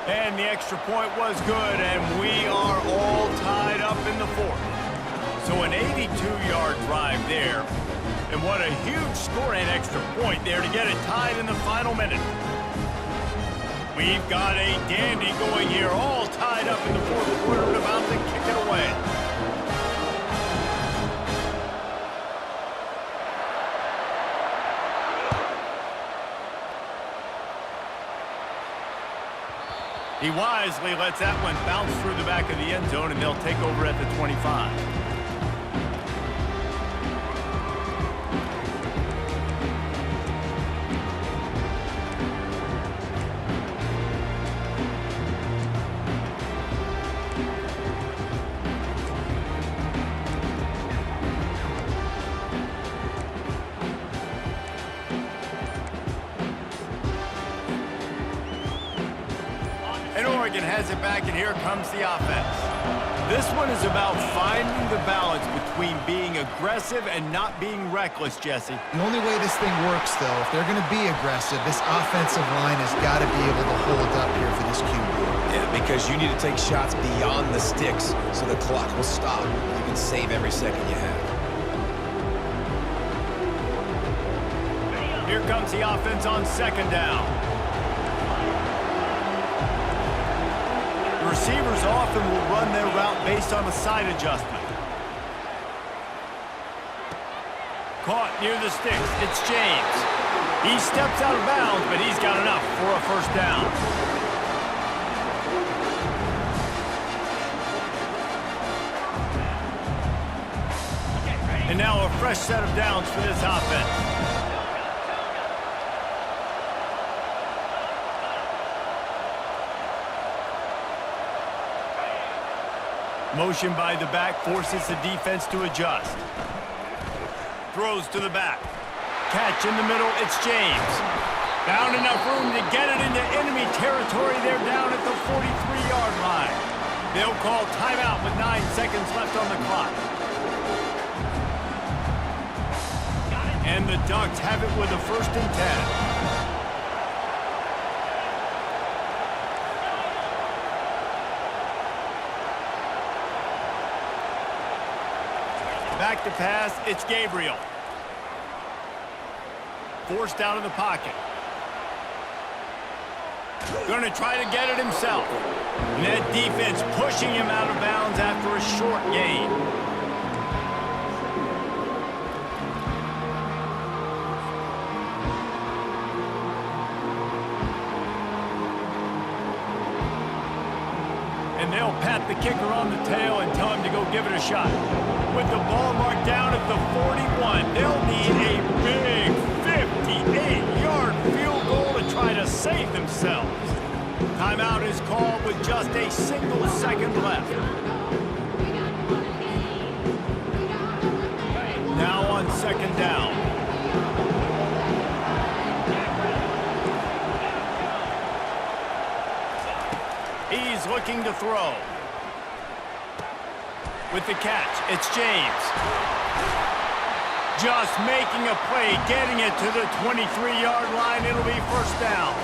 And the extra point was good, and we are all tied up in the fourth. So an 82-yard drive there. And what a huge score and extra point there to get it tied in the final minute. We've got a dandy going here, all tied up in the fourth quarter and about to kick it away. He wisely lets that one bounce through the back of the end zone, and they'll take over at the 25. And Oregon has it back, and here comes the offense. This one is about finding the balance between being aggressive and not being reckless, Jesse. The only way this thing works, though, if they're going to be aggressive, this offensive line has got to be able to hold up here for this QB. Yeah, because you need to take shots beyond the sticks so the clock will stop. You can save every second you have. Here comes the offense on second down. Receivers often will run their route based on a side adjustment. Caught near the sticks. It's James. He steps out of bounds, but he's got enough for a first down. And now a fresh set of downs for this offense. Motion by the back forces the defense to adjust. Throws to the back. Catch in the middle, it's James. Found enough room to get it into enemy territory. They're down at the 43-yard line. They'll call timeout with 9 seconds left on the clock. And the Ducks have it with a 1st and 10. Back to pass, it's Gabriel. Forced out of the pocket. Going to try to get it himself. And that defense pushing him out of bounds after a short gain. And they'll pat the kicker on the tail and tell him to go give it a shot. With the ball marked down at the 41, they'll need a big 58-yard field goal to try to save themselves. Timeout is called with just a single second left. Now on second down. He's looking to throw. With the catch, it's James. Just making a play, getting it to the 23-yard line. It'll be first down.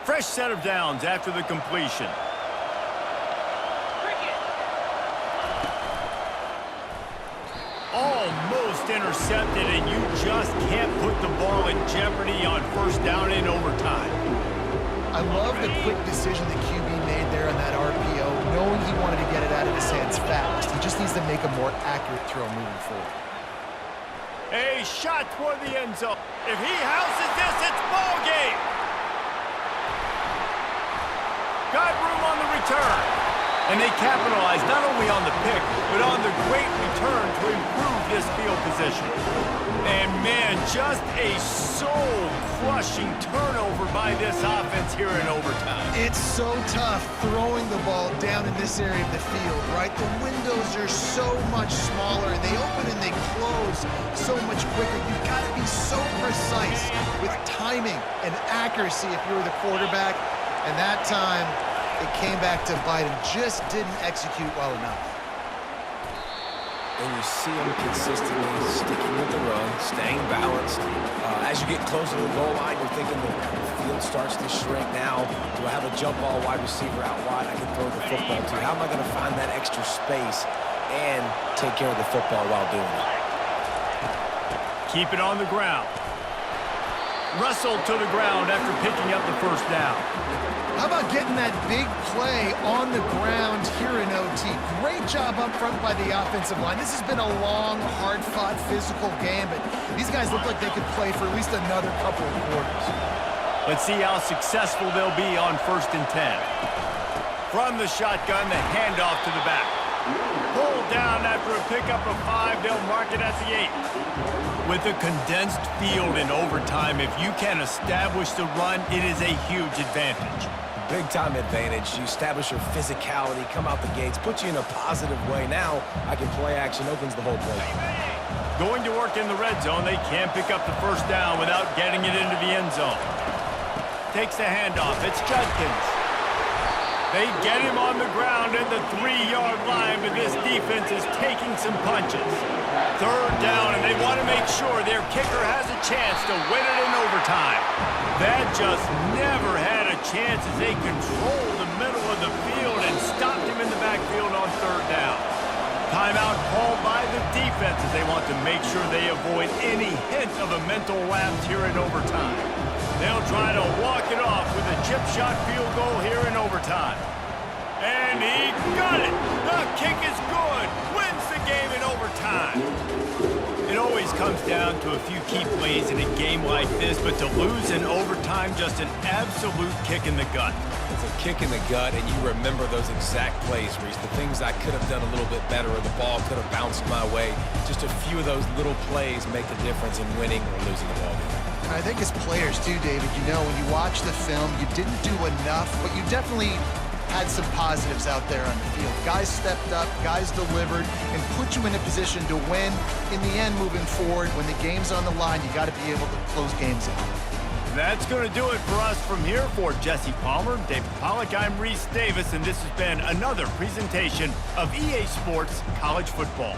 Fresh set of downs after the completion. Almost intercepted, and you just can't put the ball in jeopardy on first down in overtime. I love the quick decision the QB made there on that RPO, knowing he wanted to get it out of his hands fast. He just needs to make a more accurate throw moving forward. A shot toward the end zone. If he houses this, it's ball game. Got room on the return. And they capitalized not only on the pick, but on the great return to improve this field position. And man, just a soul-crushing turnover by this offense here in overtime. It's so tough throwing the ball down in this area of the field, right? The windows are so much smaller, and they open and they close so much quicker. You've got to be so precise with timing and accuracy if you were the quarterback. And that time, it came back to bite him. Just didn't execute well enough. And you see him consistently sticking with the run, staying balanced. As you get closer to the goal line, you're thinking the field starts to shrink now. Do I have a jump ball wide receiver out wide I can throw the football to? How am I going to find that extra space and take care of the football while doing it? Keep it on the ground. Wrestled to the ground after picking up the first down. How about getting that big play on the ground here in OT? Great job up front by the offensive line. This has been a long, hard-fought, physical game, but these guys look like they could play for at least another couple of quarters. Let's see how successful they'll be on 1st and 10. From the shotgun, the handoff to the back. Pulled down after a pickup of 5, they'll mark it at the 8. With a condensed field in overtime, if you can establish the run, it is a huge advantage. Big-time advantage. You establish your physicality, come out the gates, put you in a positive way. Now, I can play action, opens the whole play. Going to work in the red zone, they can't pick up the first down without getting it into the end zone. Takes the handoff, it's Judkins. They get him on the ground at the 3-yard line, but this defense is taking some punches. 3rd down, and they want to make sure their kicker has a chance to win it in overtime. That just never had a chance as they controlled the middle of the field and stopped him in the backfield on 3rd down. Timeout called by the defense as they want to make sure they avoid any hint of a mental lapse here in overtime. They'll try to walk it off with a chip shot field goal here in overtime. And he got it! The kick is good! Wins the game in overtime. It always comes down to a few key plays in a game like this, but to lose in overtime, just an absolute kick in the gut. It's a kick in the gut, and you remember those exact plays, Reese. The things I could have done a little bit better, or the ball could have bounced my way. Just a few of those little plays make a difference in winning or losing the ball game. I think as players too, David, you know, when you watch the film, you didn't do enough, but you definitely had some positives out there on the field. Guys stepped up, guys delivered, and put you in a position to win. In the end, moving forward, when the game's on the line, you got to be able to close games out. That's going to do it for us from here. For Jesse Palmer, David Pollack, I'm Reese Davis, and this has been another presentation of EA Sports College Football.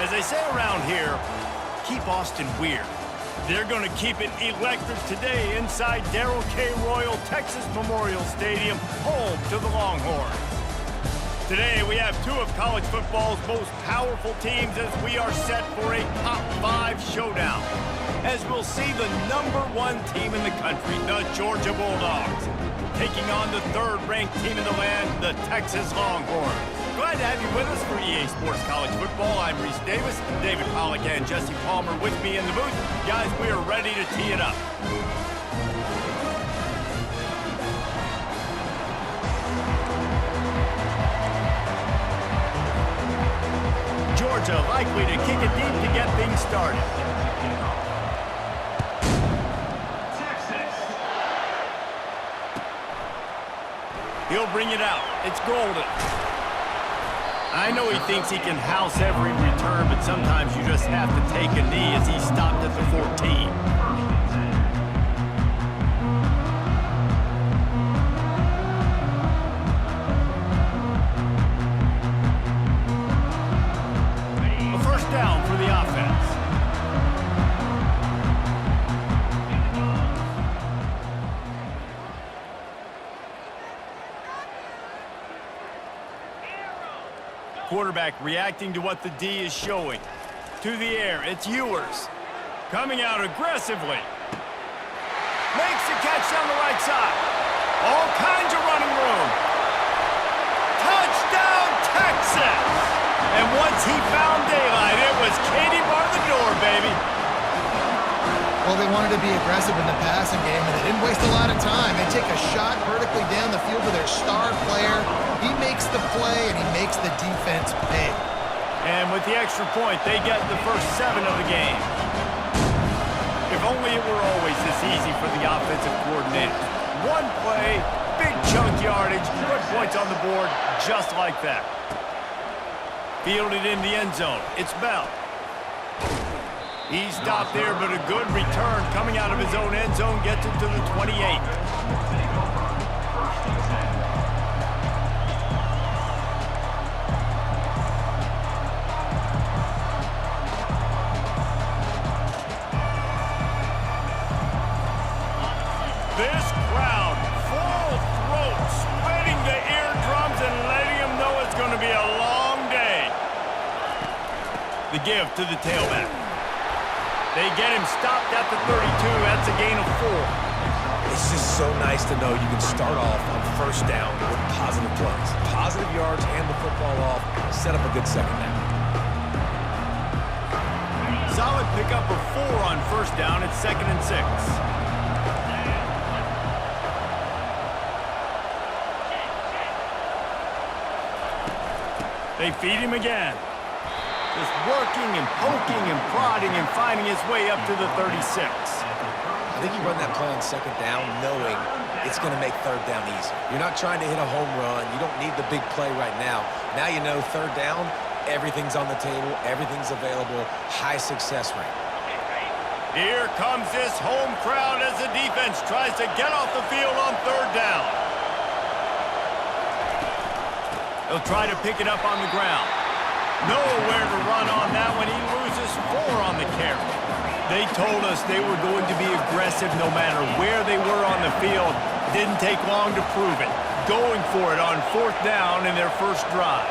As they say around here, keep Austin weird. They're going to keep it electric today inside Darrell K. Royal Texas Memorial Stadium, home to the Longhorns. Today, we have two of college football's most powerful teams as we are set for a top 5 showdown. As we'll see the #1 team in the country, the Georgia Bulldogs, taking on the 3rd-ranked team in the land, the Texas Longhorns. Glad to have you with us for EA Sports College Football. I'm Reese Davis, David Pollack and Jesse Palmer with me in the booth. Guys, we are ready to tee it up. Georgia likely to kick it deep to get things started. He'll bring it out. It's Golden. I know he thinks he can house every return, but sometimes you just have to take a knee as he stopped at the 14. A first down for the offense. Quarterback reacting to what the D is showing. To the air, it's Ewers. Coming out aggressively. Makes the catch down the right side. All kinds of running room. Touchdown, Texas! And once he found daylight, it was Katie bar the door, baby. Well, they wanted to be aggressive in the passing game, and they didn't waste a lot of time. They take a shot vertically down the field to their star player. He makes the play, and he makes the defense pay. And with the extra point, they get the first 7 of the game. If only it were always this easy for the offensive coordinator. One play, big chunk yardage, good points on the board, just like that. Fielded in the end zone. It's Bell. He stopped there, but a good return coming out of his own end zone gets it to the 28. This crowd, full throat, sweating the eardrums and letting them know it's going to be a long day. The give to the tailback. They get him stopped at the 32. That's a gain of 4. It's just so nice to know you can start off on first down with positive plays. Positive yards, hand the football off, set up a good second down. Solid pickup of 4 on first down. It's 2nd and 6. They feed him again. Just working and poking and prodding and finding his way up to the 36. I think you run that play on second down knowing it's going to make third down easy. You're not trying to hit a home run. You don't need the big play right now. Now you know third down, everything's on the table, everything's available, high success rate. Here comes this home crowd as the defense tries to get off the field on third down. They'll try to pick it up on the ground. Nowhere to run on that one. He loses 4 on the carry. They told us they were going to be aggressive no matter where they were on the field. Didn't take long to prove it. Going for it on 4th down in their first drive.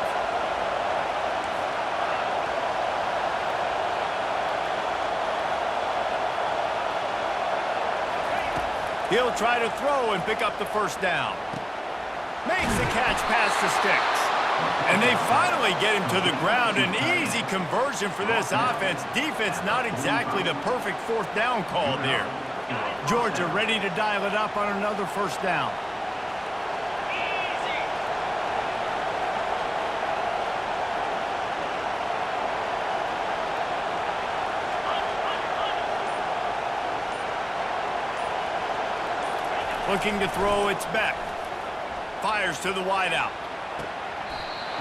He'll try to throw and pick up the first down. Makes the catch past the sticks. And they finally get him to the ground. An easy conversion for this offense. Defense not exactly the perfect 4th down call there. Georgia ready to dial it up on another first down. Looking to throw, it's Beck. Fires to the wideout.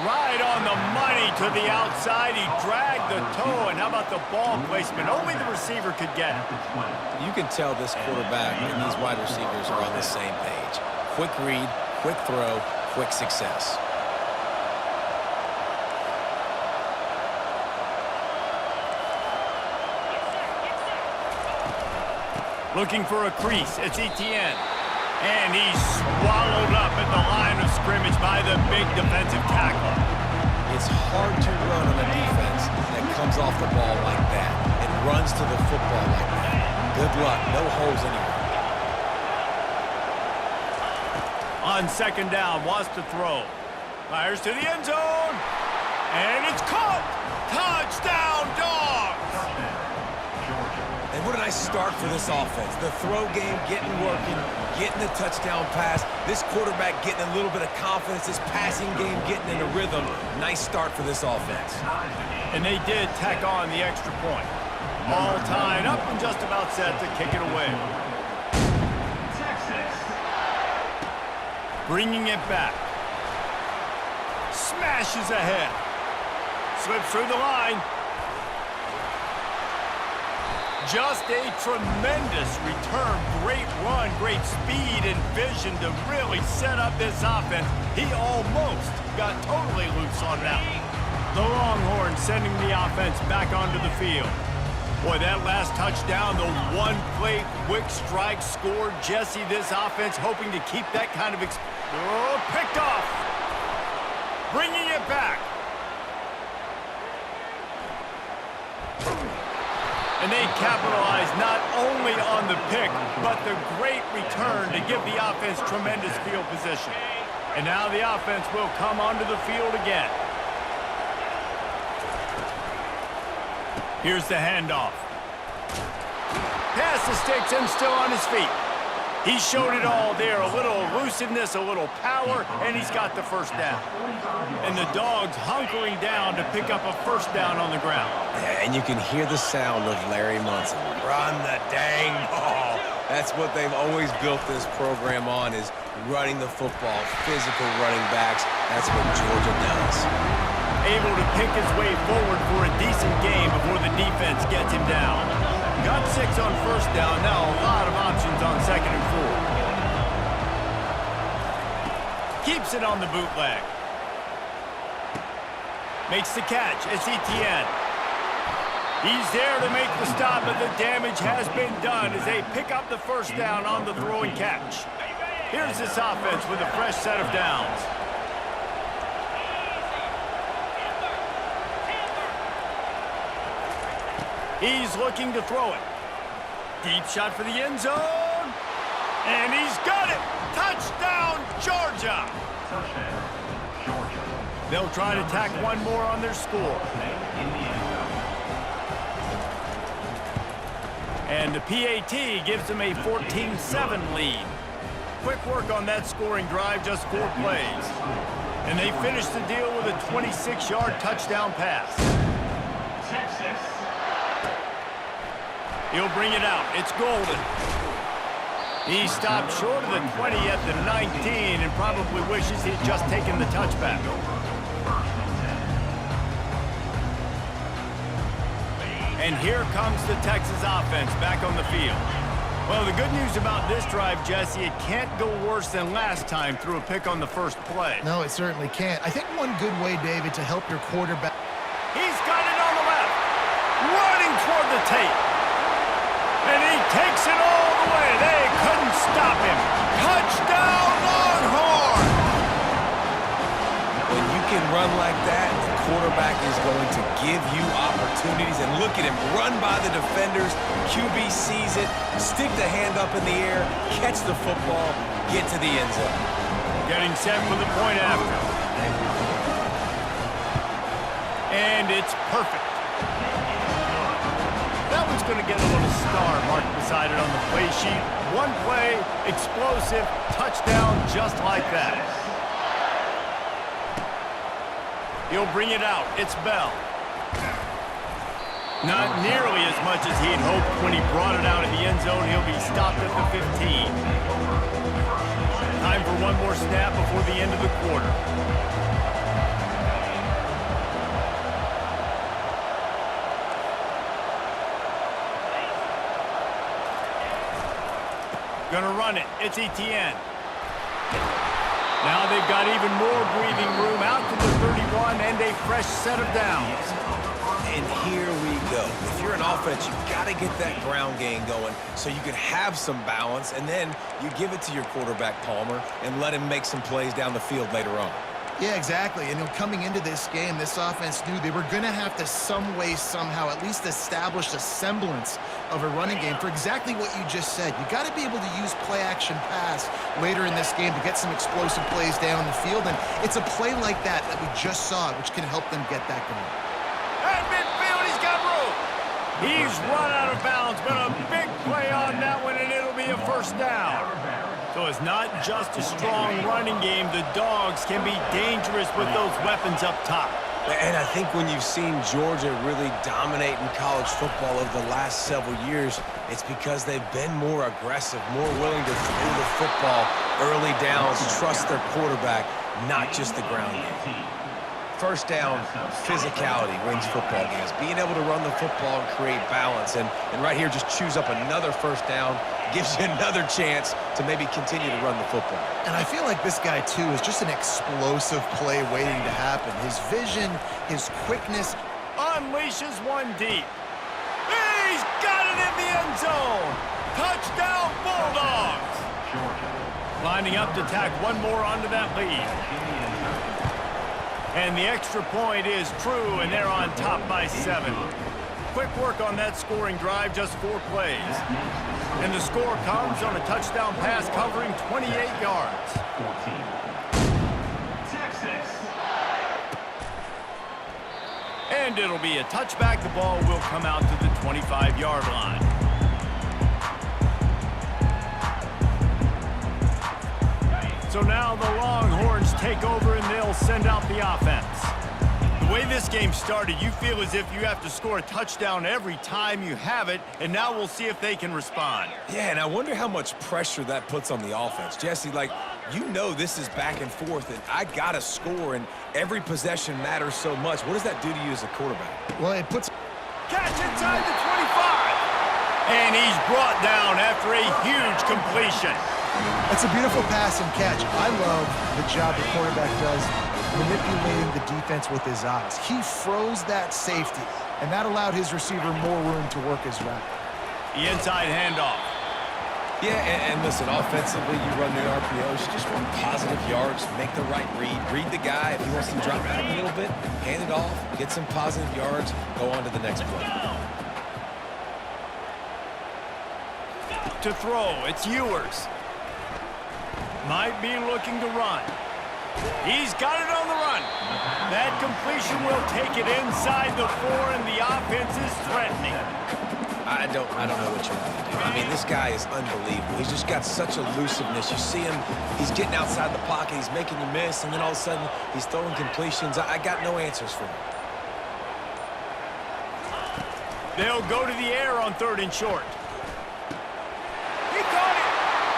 Right on the money to the outside. He dragged the toe, and how about the ball placement? Only the receiver could get it. You can tell this quarterback and these wide receivers are on the same page. Quick read, quick throw, quick success. Looking for a crease. It's Etienne. And he's swallowed up at the line of scrimmage by the big defensive tackle. It's hard to run on a defense that comes off the ball like that and runs to the football like that. Good luck. No holes anywhere. On second down, wants to throw. Fires to the end zone. And it's caught. Touchdown, Dogs. And what a nice start for this offense. The throw game getting working, getting the touchdown pass. This quarterback getting a little bit of confidence. This passing game getting in a rhythm. Nice start for this offense. And they did tack on the extra point. All tied up and just about set to kick it away. Bringing it back. Smashes ahead. Slips through the line. Just a tremendous return. Great run, great speed and vision to really set up this offense. He almost got totally loose on that one. The Longhorns sending the offense back onto the field. Boy, that last touchdown, the one-play quick strike score. Jesse, this offense hoping to keep that kind of picked off. Bringing it back. And they capitalize not only on the pick, but the great return to give the offense tremendous field position. And now the offense will come onto the field again. Here's the handoff. Pass the sticks and still on his feet. He showed it all there. A little elusiveness, a little power, and he's got the first down. And the Dogs hunkering down to pick up a first down on the ground. Yeah, and you can hear the sound of Larry Munson. Run the dang ball. That's what they've always built this program on, is running the football, physical running backs. That's what Georgia does. Able to pick his way forward for a decent game before the defense gets him down. Got 6 on first down, now a lot of options on second and 4. Keeps it on the bootleg. Makes the catch, it's Etienne. He's there to make the stop, but the damage has been done as they pick up the first down on the throw and catch. Here's this offense with a fresh set of downs. He's looking to throw it. Deep shot for the end zone. And he's got it. Touchdown, Georgia. They'll try to tack one more on their score. And the PAT gives them a 14-7 lead. Quick work on that scoring drive, just 4 plays. And they finish the deal with a 26-yard touchdown pass. He'll bring it out. It's Golden. He stopped short of the 20 at the 19 and probably wishes he'd just taken the touchback. And here comes the Texas offense back on the field. Well, the good news about this drive, Jesse, it can't go worse than last time through a pick on the first play. No, it certainly can't. I think one good way, David, to help your quarterback. He's got it on the left. Running toward the tape. And he takes it all the way. They couldn't stop him. Touchdown, Longhorns! When you can run like that, the quarterback is going to give you opportunities. And look at him run by the defenders. QB sees it, stick the hand up in the air, catch the football, get to the end zone. Getting set for the point after. And it's perfect. That one's going to get a little star marked beside it on the play sheet. One play, explosive, touchdown just like that. He'll bring it out. It's Bell. Not nearly as much as he'd hoped when he brought it out in the end zone. He'll be stopped at the 15. Time for one more snap before the end of the quarter. Gonna run it. It's Etienne. Now they've got even more breathing room out to the 31 and a fresh set of downs. And here we go. If you're an offense, you got to get that ground game going so you can have some balance, and then you give it to your quarterback, Palmer, and let him make some plays down the field later on. Yeah, exactly. And coming into this game, this offense knew they were going to have to some way, somehow, at least establish a semblance of a running game for exactly what you just said. You got to be able to use play-action pass later in this game to get some explosive plays down the field, and it's a play like that we just saw, which can help them get that going. At midfield, he's got room. He's run out of bounds, but a big play on that one, and it'll be a first down. So it's not just a strong running game. The Dogs can be dangerous with those weapons up top. And I think when you've seen Georgia really dominate in college football over the last several years, it's because they've been more aggressive, more willing to throw the football early downs, trust their quarterback, not just the ground game. First down, physicality wins football games. Being able to run the football and create balance. And right here, just choose up another first down, gives you another chance to maybe continue to run the football. And I feel like this guy, too, is just an explosive play waiting to happen. His vision, his quickness. Unleashes one deep. He's got it in the end zone. Touchdown, Bulldogs. Lining up to tack one more onto that lead. And the extra point is true, and they're on top by 7. Quick work on that scoring drive, just 4 plays. And the score comes on a touchdown pass covering 28 yards. And it'll be a touchback. The ball will come out to the 25-yard line. So now the Longhorns take over, and they'll send out the offense. The way this game started, you feel as if you have to score a touchdown every time you have it, and now we'll see if they can respond. Yeah, and I wonder how much pressure that puts on the offense. Jesse, like, you know this is back and forth, and I got to score, and every possession matters so much. What does that do to you as a quarterback? Well, it puts... Catch inside the 25. And he's brought down after a huge completion. It's a beautiful pass and catch. I love the job the quarterback does manipulating the defense with his eyes. He froze that safety, and that allowed his receiver more room to work his route. The inside handoff. Yeah, and listen, offensively, you run the RPOs, you just want positive yards, make the right read the guy. If he wants to drop back a little bit, hand it off, get some positive yards, go on to the next play. To throw, it's Ewers. Might be looking to run. He's got it on the run. That completion will take it inside the 4, and the offense is threatening. I don't know what you want to do. I mean, this guy is unbelievable. He's just got such elusiveness. You see him, he's getting outside the pocket, he's making you miss, and then all of a sudden, he's throwing completions. I got no answers for him. They'll go to the air on 3rd and short. He caught it,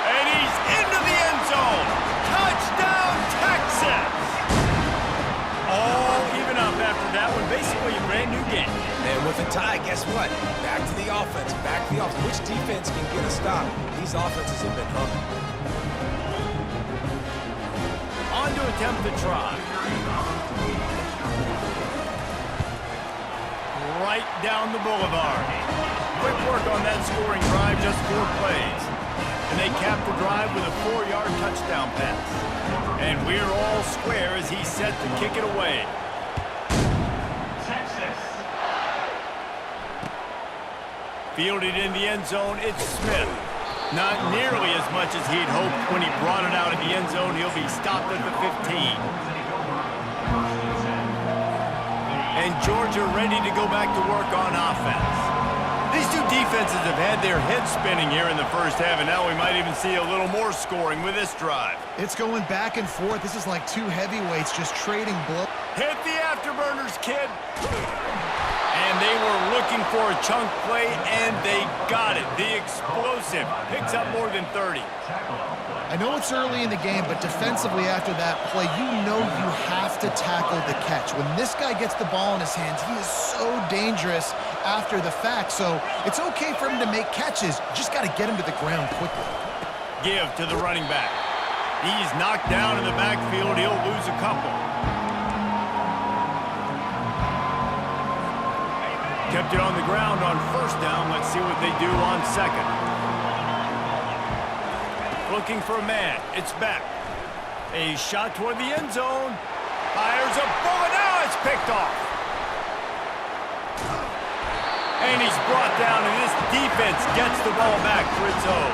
and he's into the end zone. Touchdown, Texas! All even up after that one. Basically a brand new game. And with a tie, guess what? Back to the offense, back to the offense. Which defense can get a stop? These offenses have been humming. On to attempt the try. Right down the boulevard. Quick work on that scoring drive, just 4 plays. And they cap the drive with a 4-yard touchdown pass. And we're all square as he's set to kick it away. Texas. Fielded in the end zone, it's Smith. Not nearly as much as he'd hoped when he brought it out of the end zone. He'll be stopped at the 15. And Georgia ready to go back to work on offense. These two defenses have had their heads spinning here in the first half, and now we might even see a little more scoring with this drive. It's going back and forth. This is like 2 heavyweights just trading blows. Hit the afterburners, kid. And they were looking for a chunk play, and they got it. The explosive picks up more than 30. I know it's early in the game, but defensively after that play, you know you have to tackle the catch. When this guy gets the ball in his hands, he is so dangerous after the fact. So it's okay for him to make catches. You just got to get him to the ground quickly. Give to the running back. He's knocked down in the backfield. He'll lose a couple. kept it on the ground on first down. Let's see what they do on second. Looking for a man. It's back. A shot toward the end zone. Fires a bullet. Now it's picked off. And he's brought down, and this defense gets the ball back for its own.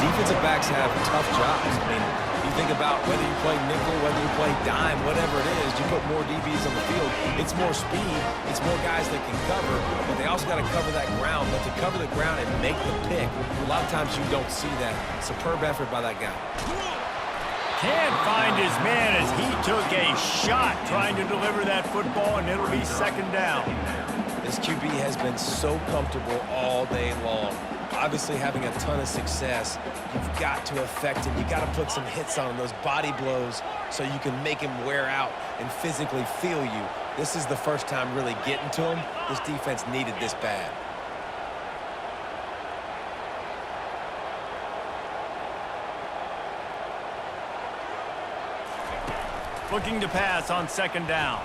Defensive backs have tough jobs. I mean, you think about whether you play nickel, whether you play dime, whatever it is, you put more DBs on the field. It's more speed. It's more guys that can cover, but they also got to cover that ground. But to cover the ground and make the pick, a lot of times you don't see that. Superb effort by that guy. Can't find his man as he took a shot trying to deliver that football, and it'll be second down. This QB has been so comfortable all day long. Obviously having a ton of success. You've got to affect him. You've got to put some hits on him, those body blows, so you can make him wear out and physically feel you. This is the first time really getting to him. This defense needed this bad. Looking to pass on second down.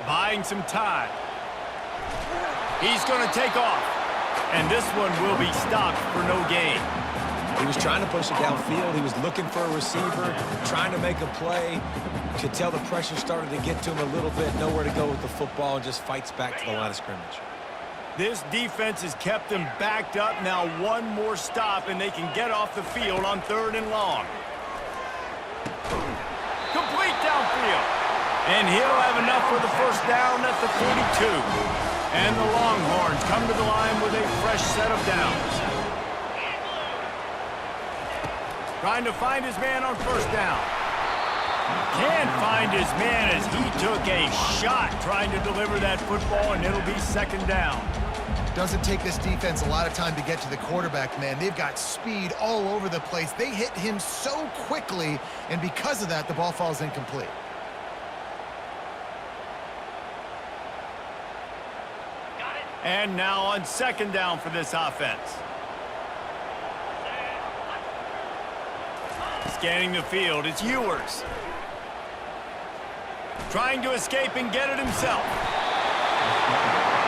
Buying some time. He's going to take off. And this one will be stopped for no gain. He was trying to push it downfield. He was looking for a receiver, trying to make a play. You could tell the pressure started to get to him a little bit. Nowhere to go with the football, and just fights back to the line of scrimmage. This defense has kept them backed up. Now one more stop, and they can get off the field on third and long. Complete downfield. And he'll have enough for the first down at the 42. And the Longhorns come to the line with a fresh set of downs. Trying to find his man on first down. Can't find his man as he took a shot trying to deliver that football, and it'll be second down. Doesn't take this defense a lot of time to get to the quarterback, man. They've got speed all over the place. They hit him so quickly, and because of that, the ball falls incomplete. And now on second down for this offense. Scanning the field, it's Ewers. Trying to escape and get it himself.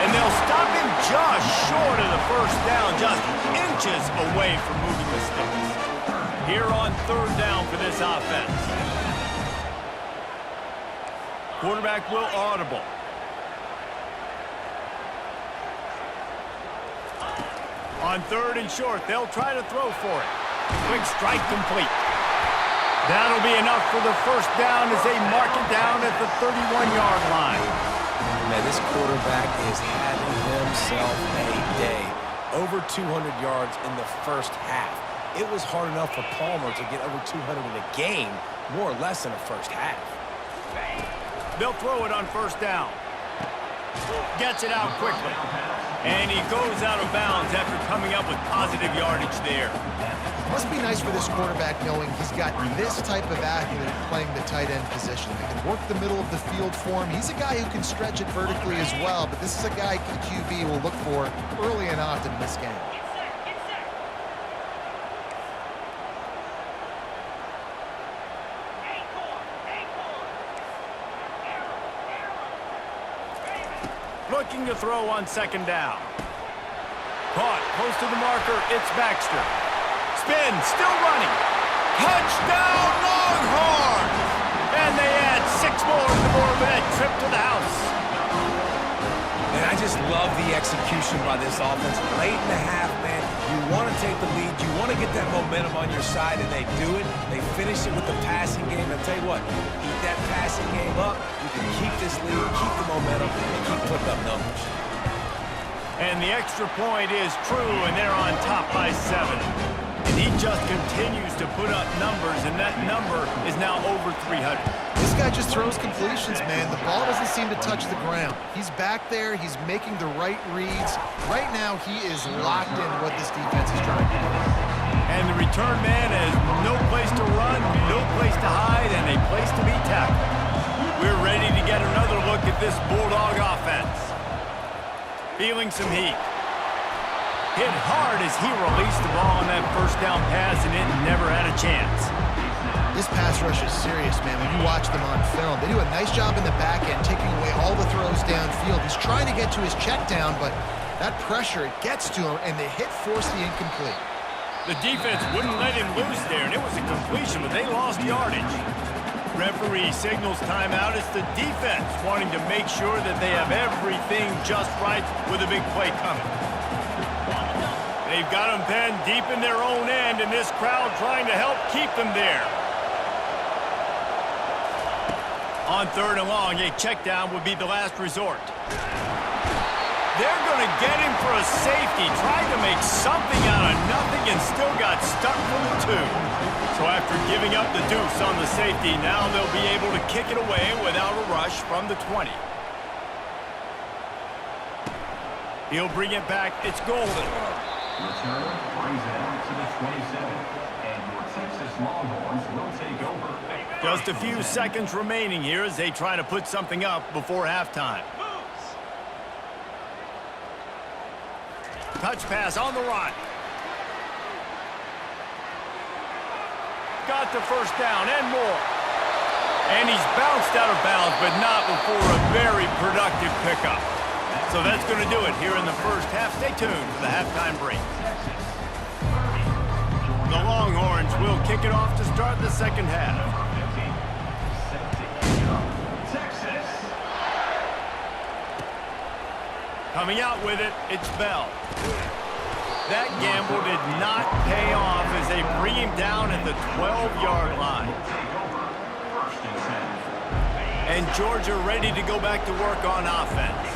And they'll stop him just short of the first down, just inches away from moving the sticks. Here on third down for this offense. Quarterback will audible. On third and short, they'll try to throw for it. Quick strike complete. That'll be enough for the first down as they mark it down at the 31-yard line. Man, this quarterback is having himself a day. Over 200 yards in the first half. It was hard enough for Palmer to get over 200 in a game, more or less in the first half. They'll throw it on first down. Gets it out quickly. And he goes out of bounds after coming up with positive yardage there. Must be nice for this quarterback knowing he's got this type of athlete playing the tight end position. They can work the middle of the field for him. He's a guy who can stretch it vertically as well, but this is a guy QB will look for early and often in this game. Looking to throw on second down. Caught close to the marker. It's Baxter. Spin, still running. Touchdown, Longhorns! And they add 6 more to the board with that trip to the house. And I just love the execution by this offense. Late in the half, man, you want to take the lead. You want to get that momentum on your side, and they do it. They finish it with the passing game. I'll tell you what, keep that passing game up. You can keep this lead, keep the momentum, and keep putting up numbers. And the extra point is true, and they're on top by 7. And he just continues to put up numbers, and that number is now over 300. This guy just throws completions, man. The ball doesn't seem to touch the ground. He's back there. He's making the right reads. Right now, he is locked in what this defense is trying to do. And the return man has no place to run, no place to hide, and a place to be tackled. We're ready to get another look at this Bulldog offense. Feeling some heat. Hit hard as he released the ball on that first down pass, and it never had a chance. This pass rush is serious, man. When you watch them on film, they do a nice job in the back end, taking away all the throws downfield. He's trying to get to his check down, but that pressure, it gets to him, and the hit forced the incomplete. The defense wouldn't let him loose there, and it was a completion, but they lost yardage. Referee signals timeout. It's the defense wanting to make sure that they have everything just right with a big play coming. They've got them penned deep in their own end, and this crowd trying to help keep them there. On 3rd and long, a check down would be the last resort. They're going to get him for a safety. Tried to make something out of nothing and still got stuck for the 2. So after giving up the deuce on the safety, now they'll be able to kick it away without a rush from the 20. He'll bring it back. It's Golden. Return brings it out to the 27. And your Texas Longhorns will take over. Just a few seconds remaining here as they try to put something up before halftime. Touch pass on the run. Got the first down and more. And he's bounced out of bounds, but not before a very productive pickup. So that's going to do it here in the first half. Stay tuned for the halftime break. The Longhorns will kick it off to start the second half. Coming out with it, it's Bell. That gamble did not pay off as they bring him down at the 12-yard line. And Georgia ready to go back to work on offense.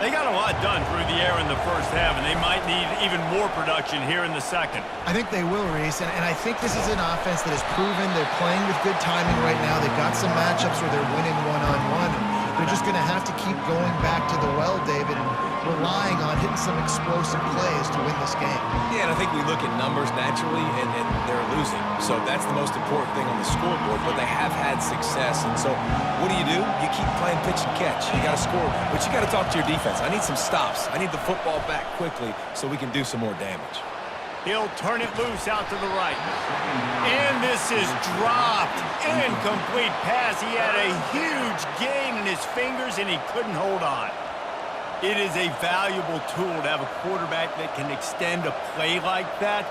They got a lot done through the air in the first half, and they might need even more production here in the second. I think they will, Reese, and I think this is an offense that has proven they're playing with good timing right now. They've got some matchups where they're winning one-on-one. They're just going to have to keep going back to the well, David, and relying on hitting some explosive plays to win this game. Yeah, and I think we look at numbers naturally, and they're losing. So that's the most important thing on the scoreboard, but they have had success. And so what do? You keep playing pitch and catch. You got to score, but you got to talk to your defense. I need some stops. I need the football back quickly so we can do some more damage. He'll turn it loose out to the right. And this is dropped. Incomplete pass. He had a huge gain in his fingers, and he couldn't hold on. It is a valuable tool to have a quarterback that can extend a play like that.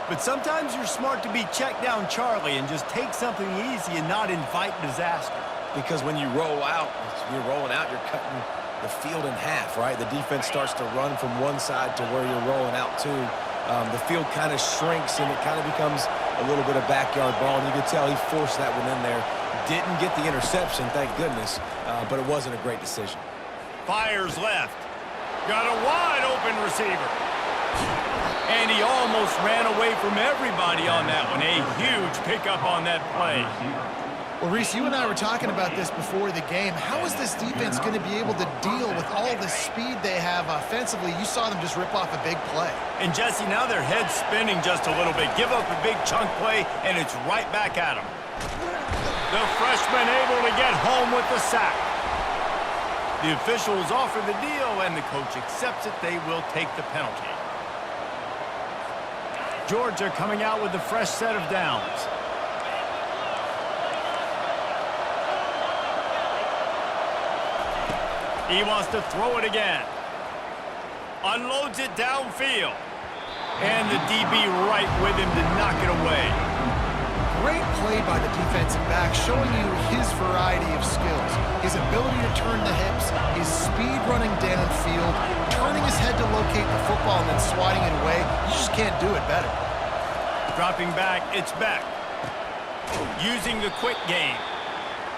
But sometimes you're smart to be check down Charlie and just take something easy and not invite disaster. Because when you roll out, you're rolling out, you're cutting the field in half, right? The defense starts to run from one side to where you're rolling out to. The field kind of shrinks, and it kind of becomes a little bit of backyard ball. And you could tell he forced that one in there. Didn't get the interception, thank goodness, but it wasn't a great decision. Fires left. Got a wide open receiver. And he almost ran away from everybody on that one. A huge pickup on that play. Well, Reese, you and I were talking about this before the game. How is this defense going to be able to deal with all the speed they have offensively? You saw them just rip off a big play. And, Jesse, now their head's spinning just a little bit. Give up a big chunk play, and it's right back at them. The freshman able to get home with the sack. The officials offer the deal, and the coach accepts it. They will take the penalty. Georgia coming out with a fresh set of downs. He wants to throw it again. Unloads it downfield. And the DB right with him to knock it away. Great play by the defensive back, showing you his variety of skills. His ability to turn the hips, his speed running downfield, turning his head to locate the football and then swatting it away. You just can't do it better. Dropping back, it's Beck. Using the quick game.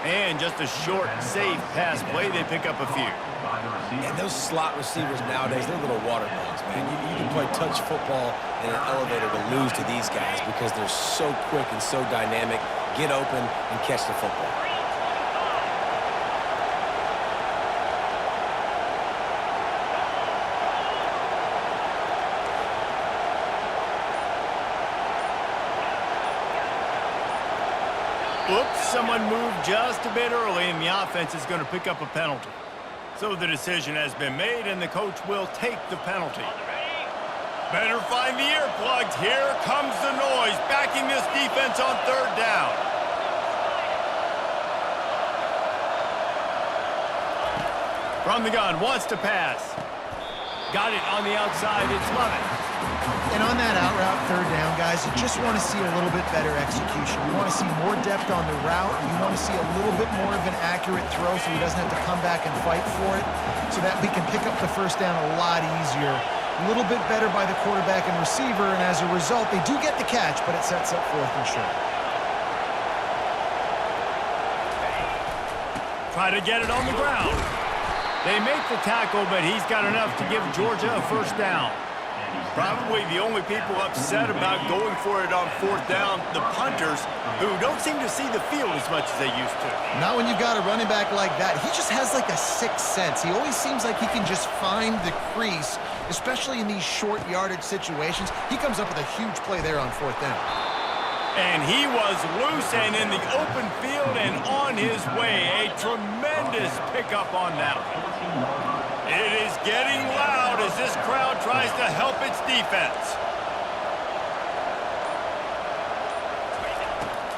And just a short, safe pass play. They pick up a few. And those slot receivers nowadays, they're little water balls, man. You can play touch football in an elevator to lose to these guys because they're so quick and so dynamic. Get open and catch the football. Oops, someone moved just a bit early, and the offense is going to pick up a penalty. So the decision has been made, and the coach will take the penalty. Better find the earplugs. Here comes the noise, backing this defense on third down. From the gun, wants to pass. Got it on the outside, it's Lovett. And on that out route, third down, guys, you just want to see a little bit better execution. You want to see more depth on the route. You want to see a little bit more of an accurate throw so he doesn't have to come back and fight for it, so that we can pick up the first down a lot easier. A little bit better by the quarterback and receiver, and as a result, they do get the catch, but it sets up 4th and short. Try to get it on the ground. They make the tackle, but he's got enough to give Georgia a first down. Probably the only people upset about going for it on 4th down, the punters, who don't seem to see the field as much as they used to. Not when you've got a running back like that. He just has like a sixth sense. He always seems like he can just find the crease, especially in these short yardage situations. He comes up with a huge play there on 4th down. And he was loose and in the open field and on his way. A tremendous pickup on that one. It is getting loud as this crowd tries to help its defense.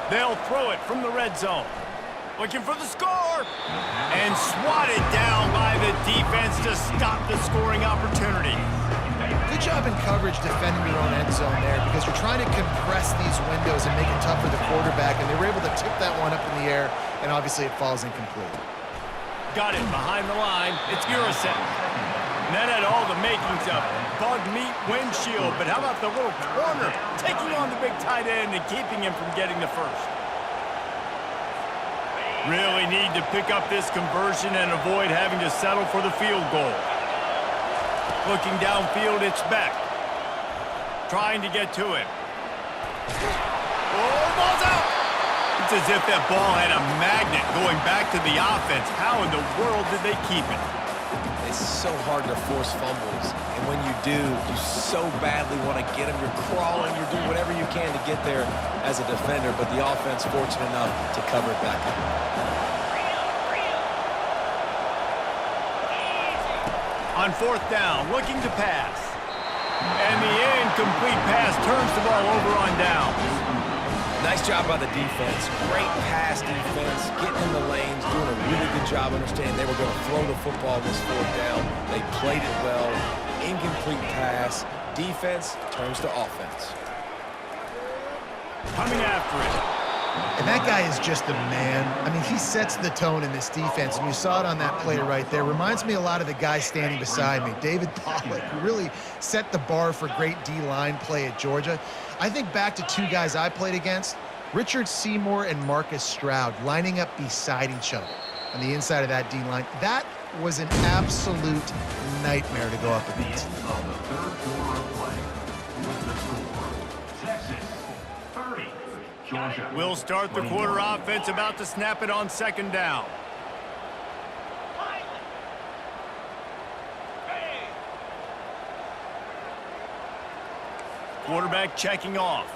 They'll throw it from the red zone. Looking for the score. And swatted down by the defense to stop the scoring opportunity. Good job in coverage defending your own end zone there, because you're trying to compress these windows and make it tough for the quarterback, and they were able to tip that one up in the air, and obviously it falls incomplete. Got it behind the line. It's Gurasek. And that had all the makings of bug meat windshield, but how about the little corner taking on the big tight end and keeping him from getting the first? Really need to pick up this conversion and avoid having to settle for the field goal. Looking downfield, it's Beck. Trying to get to it. Oh, ball's out! It's as if that ball had a magnet going back to the offense. How in the world did they keep it? It's so hard to force fumbles, and when you do, you so badly want to get them. You're crawling, you're doing whatever you can to get there as a defender, but the offense fortunate enough to cover it back up. On 4th down, looking to pass. And the incomplete pass turns the ball over on downs. Nice job by the defense. Great pass defense, getting in the lanes, doing a really good job understanding they were going to throw the football this 4th down. They played it well. Incomplete pass. Defense turns to offense. Coming after it. And that guy is just a man. I mean, he sets the tone in this defense, and you saw it on that play right there. Reminds me a lot of the guy standing beside me, David Pollack, who really set the bar for great D-line play at Georgia. I think back to 2 guys I played against, Richard Seymour and Marcus Stroud, lining up beside each other on the inside of that D-line. That was an absolute nightmare to go up against. Of the third quarter of play, with the score, Texas 30, Georgia. We'll start the quarter offense, about to snap it on 2nd down. Quarterback checking off.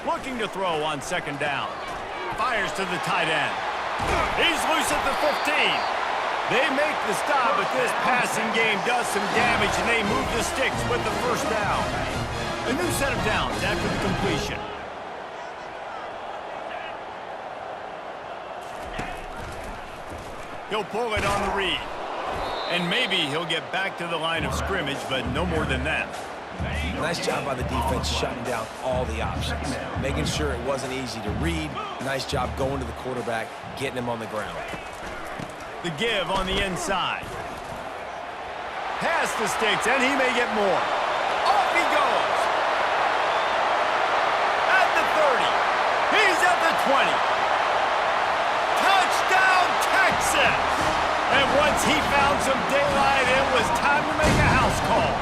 Looking to throw on 2nd down. Fires to the tight end. He's loose at the 15. They make the stop, but this passing game does some damage, and they move the sticks with the first down. A new set of downs after the completion. He'll pull it on the read. And maybe he'll get back to the line of scrimmage, but no more than that. Nice job by the defense shutting down all the options, making sure it wasn't easy to read. Nice job going to the quarterback, getting him on the ground. The give on the inside. Past the sticks, and he may get more. Off he goes. At the 30. He's at the 20. Touchdown, Texas! And once he found some daylight, it was time to make a house call.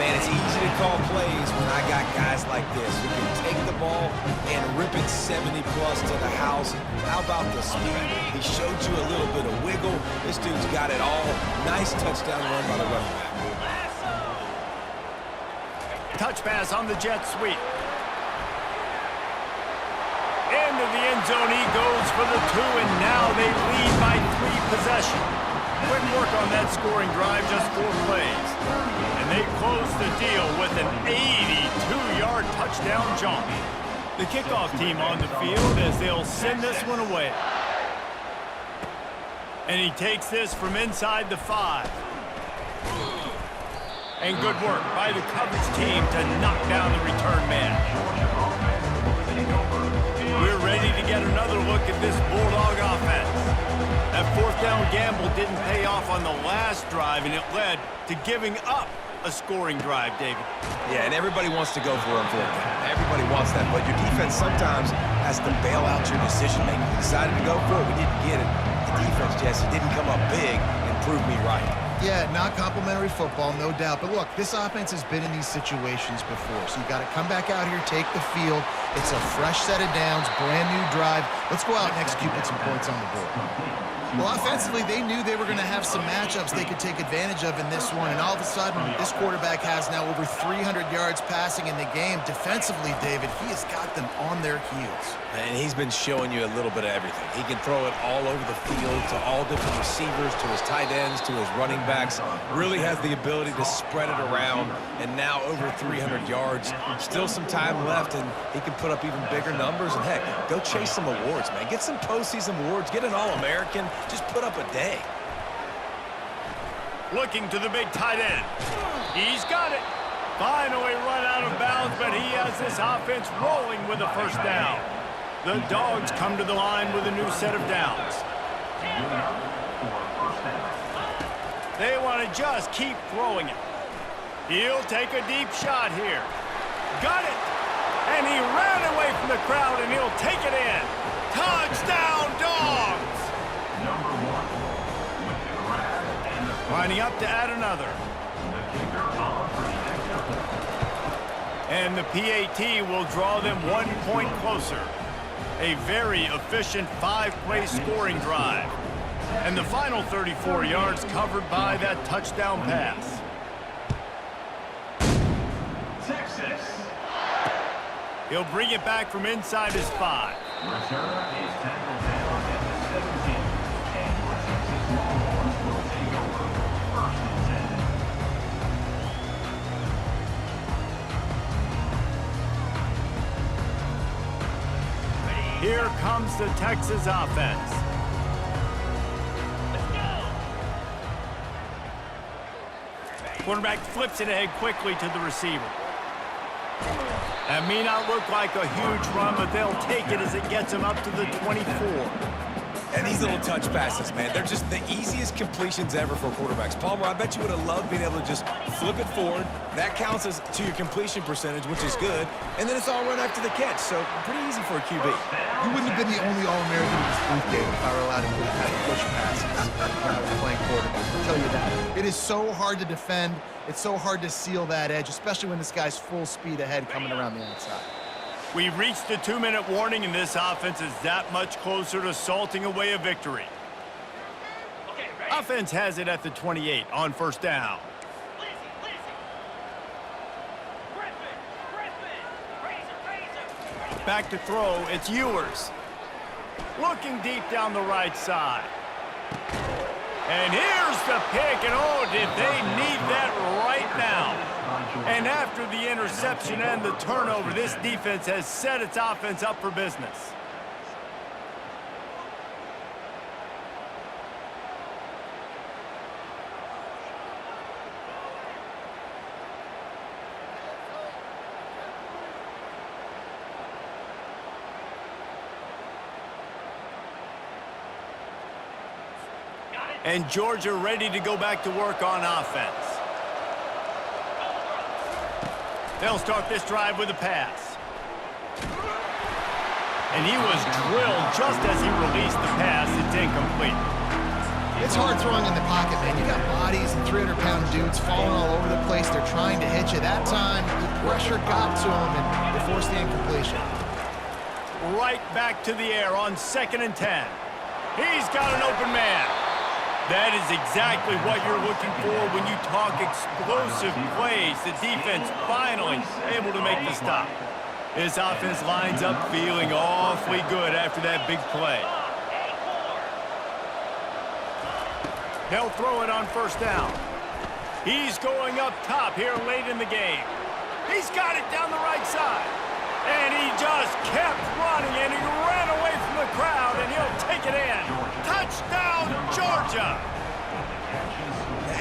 Man, it's easy to call plays when I got guys like this who can take the ball and rip it 70-plus to the house. How about the speed? He showed you a little bit of wiggle. This dude's got it all. Nice touchdown run by the running back. Touch pass on the jet sweep. Into the end zone he goes for the 2, and now they lead by 3 possessions. Quick work on that scoring drive, just 4 plays. And they close the deal with an 82-yard touchdown jaunt. The kickoff team on the field as they'll send this one away. And he takes this from inside the 5. And good work by the coverage team to knock down the return man. We're ready to get another look at this Bulldog offense. That fourth down gamble didn't pay off on the last drive, and it led to giving up a scoring drive, David. Yeah, and everybody wants to go for it. Everybody wants that, but your defense sometimes has to bail out your decision-making. We decided to go for it. We didn't get it. The defense, Jesse, didn't come up big and prove me right. Yeah, not complimentary football, no doubt. But look, this offense has been in these situations before, so you got to come back out here, take the field. It's a fresh set of downs, brand new drive. Let's go out and execute with some points on the board. Well, offensively, they knew they were going to have some matchups they could take advantage of in this one, and all of a sudden, this quarterback has now over 300 yards passing in the game. Defensively, David, he has got them on their heels. And he's been showing you a little bit of everything. He can throw it all over the field to all different receivers, to his tight ends, to his running backs. Really has the ability to spread it around, and now over 300 yards. Still some time left, and he can put up even bigger numbers. And, heck, go chase some awards, man. Get some postseason awards. Get an All-American. Just put up a day. Looking to the big tight end. He's got it. Finally run out of bounds, but he has this offense rolling with a first down. The Dogs come to the line with a new set of downs. They want to just keep throwing it. He'll take a deep shot here. Got it. And he ran away from the crowd, and he'll take it in. Touchdown, Dogs! Lining up to add another. And the PAT will draw them 1 point closer. A very efficient 5-play scoring drive. And the final 34 yards covered by that touchdown pass. Texas. He'll bring it back from inside his 5. Return is tackled down at the 17. And your Texas Longhorns will take over first and 10. Here comes the Texas offense. Quarterback flips it ahead quickly to the receiver. That may not look like a huge run, but they'll take it as it gets them up to the 24. And these little touch passes, man, they're just the easiest completions ever for quarterbacks. Palmer, I bet you would have loved being able to just flip it forward. That counts as to your completion percentage, which is good. And then it's all run after the catch, so pretty easy for a QB. You wouldn't have been the only All-American in this booth game if I were allowed to do that push passes when I was playing quarterback. I'll tell you that. It is so hard to defend. It's so hard to seal that edge, especially when this guy's full speed ahead coming around the outside. We've reached the 2-minute warning, and this offense is that much closer to salting away a victory. Offense has it at the 28 on first down. Back to throw, it's Ewers. Looking deep down the right side. And here's the pick, and oh, did they need that right now. And after the interception and the turnover, this defense has set its offense up for business. And Georgia ready to go back to work on offense. They'll start this drive with a pass. And he was drilled just as he released the pass. It's incomplete. It's hard throwing in the pocket, man. You got bodies and 300-pound dudes falling all over the place. They're trying to hit you. That time, the pressure got to him, and they forced the incompletion. Right back to the air on 2nd and 10. He's got an open man. That is exactly what you're looking for when you talk explosive plays. The defense finally able to make the stop. This offense lines up feeling awfully good after that big play. They'll throw it on first down. He's going up top here late in the game. He's got it down the right side. And he just kept running, and he ran away from the crowd, and he'll take it in. Touchdown, Georgia!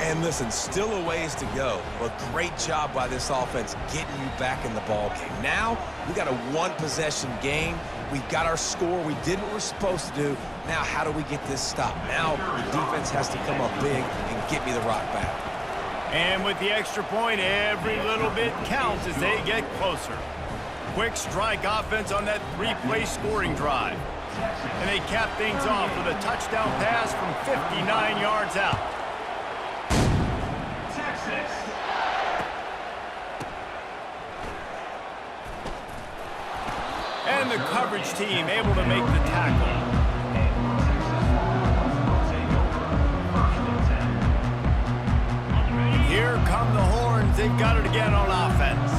And listen, still a ways to go, but great job by this offense getting you back in the ball game. Now, we got a one-possession game. We got our score. We did what we're supposed to do. Now, how do we get this stopped? Now, the defense has to come up big and get me the rock back. And with the extra point, every little bit counts as they get closer. Quick strike offense on that three-play scoring drive. And they cap things off with a touchdown pass from 59 yards out. And the coverage team able to make the tackle. Here come the horns. They've got it again on offense.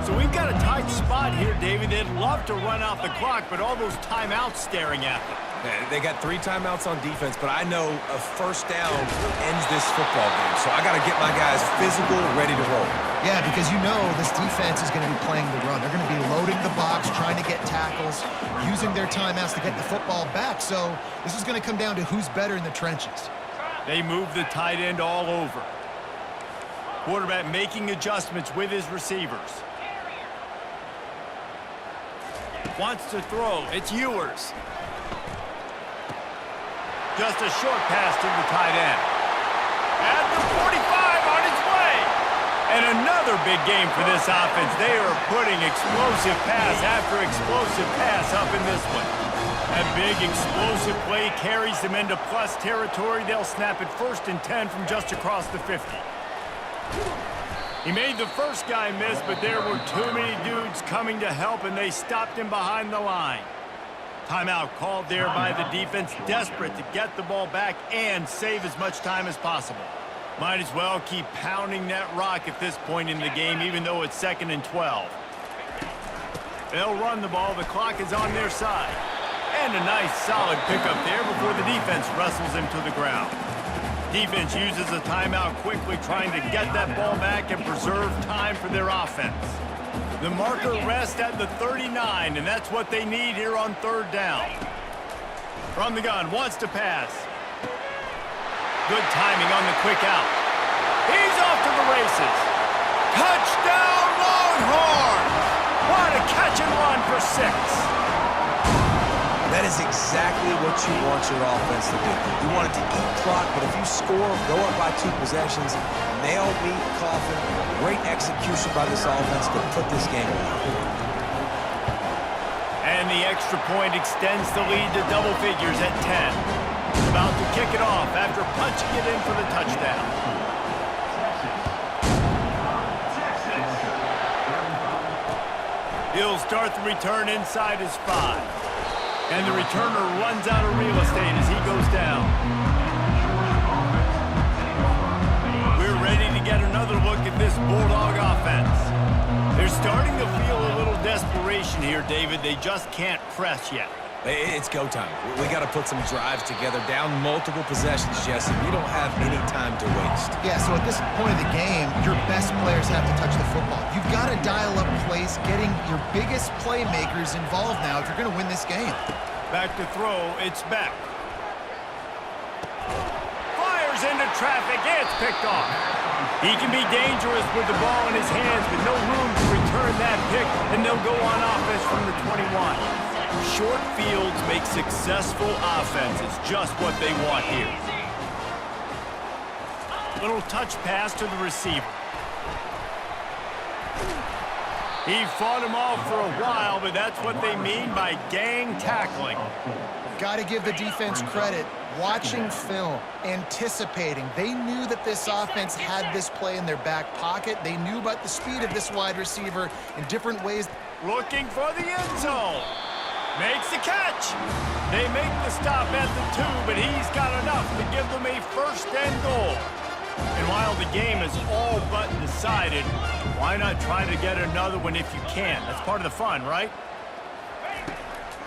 So we've got a tight spot here, David. They'd love to run out the clock, but all those timeouts staring at them. They got 3 timeouts on defense, but I know a first down ends this football game. So I got to get my guys physical, ready to roll. Yeah, because you know this defense is going to be playing the run. They're going to be loading the box, trying to get tackles, using their timeouts to get the football back. So this is going to come down to who's better in the trenches. They move the tight end all over. Quarterback making adjustments with his receivers. Wants to throw. It's Ewers. Just a short pass to the tight end. At the 45 on its way. And another big game for this offense. They are putting explosive pass after explosive pass up in this one. That big explosive play carries them into plus territory. They'll snap it 1st and 10 from just across the 50. He made the first guy miss, but there were too many dudes coming to help, and they stopped him behind the line. Timeout called there by the defense, desperate to get the ball back and save as much time as possible. Might as well keep pounding that rock at this point in the game, even though it's 2nd and 12. They'll run the ball. The clock is on their side. And a nice solid pickup there before the defense wrestles him to the ground. Defense uses a timeout quickly, trying to get that ball back and preserve time for their offense. The marker rests at the 39, and that's what they need here on 3rd down. From the gun, wants to pass. Good timing on the quick out. He's off to the races. Touchdown, Longhorns! What a catch and run for 6. That is exactly what you want your offense to do. You want it to eat clock, but if you score, go up by 2 possessions, nail meat, coffin, great execution by this offense to put this game away. And the extra point extends the lead to double figures at 10. About to kick it off after punching it in for the touchdown. He'll start the return inside his 5. And the returner runs out of real estate as he goes down. We're ready to get another look at this Bulldog offense. They're starting to feel a little desperation here, David. They just can't press yet. It's go time. We got to put some drives together, down multiple possessions, Jesse. We don't have any time to waste. Yeah, so at this point of the game, your best players have to touch the football. You've got to dial up plays, getting your biggest playmakers involved now if you're going to win this game. Back to throw, it's Beck. Fires into traffic, it's picked off. He can be dangerous with the ball in his hands, but no room to return that pick, and they'll go on offense from the 21. Short fields make successful offenses, just what they want here. Little touch pass to the receiver. He fought him off for a while, but that's what they mean by gang tackling. Got to give the defense credit. Watching film, anticipating. They knew that this offense had this play in their back pocket. They knew about the speed of this wide receiver in different ways. Looking for the end zone. Makes the catch. They make the stop at the 2, but he's got enough to give them a 1st and goal. And while the game is all but decided, why not try to get another one if you can? That's part of the fun, right?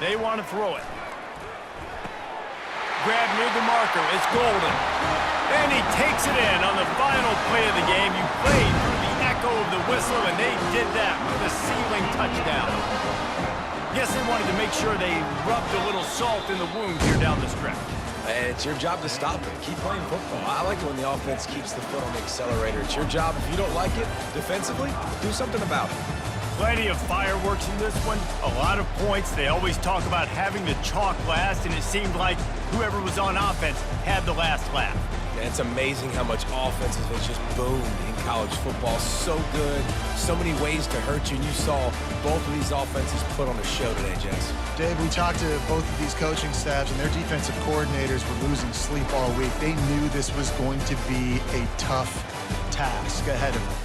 They want to throw it. Grab near the marker. It's Golden. And he takes it in on the final play of the game. You played through the echo of the whistle, and they did that with a sealing touchdown. Guess they wanted to make sure they rubbed a little salt in the wound here down the stretch. And it's your job to stop it. Keep playing football. I like it when the offense keeps the foot on the accelerator. It's your job. If you don't like it defensively, do something about it. Plenty of fireworks in this one. A lot of points. They always talk about having the chalk last, and it seemed like whoever was on offense had the last laugh. And it's amazing how much offenses have just boomed in college football. So good. So many ways to hurt you. And you saw both of these offenses put on a show today, Jess. Dave, we talked to both of these coaching staffs, and their defensive coordinators were losing sleep all week. They knew this was going to be a tough task ahead of them.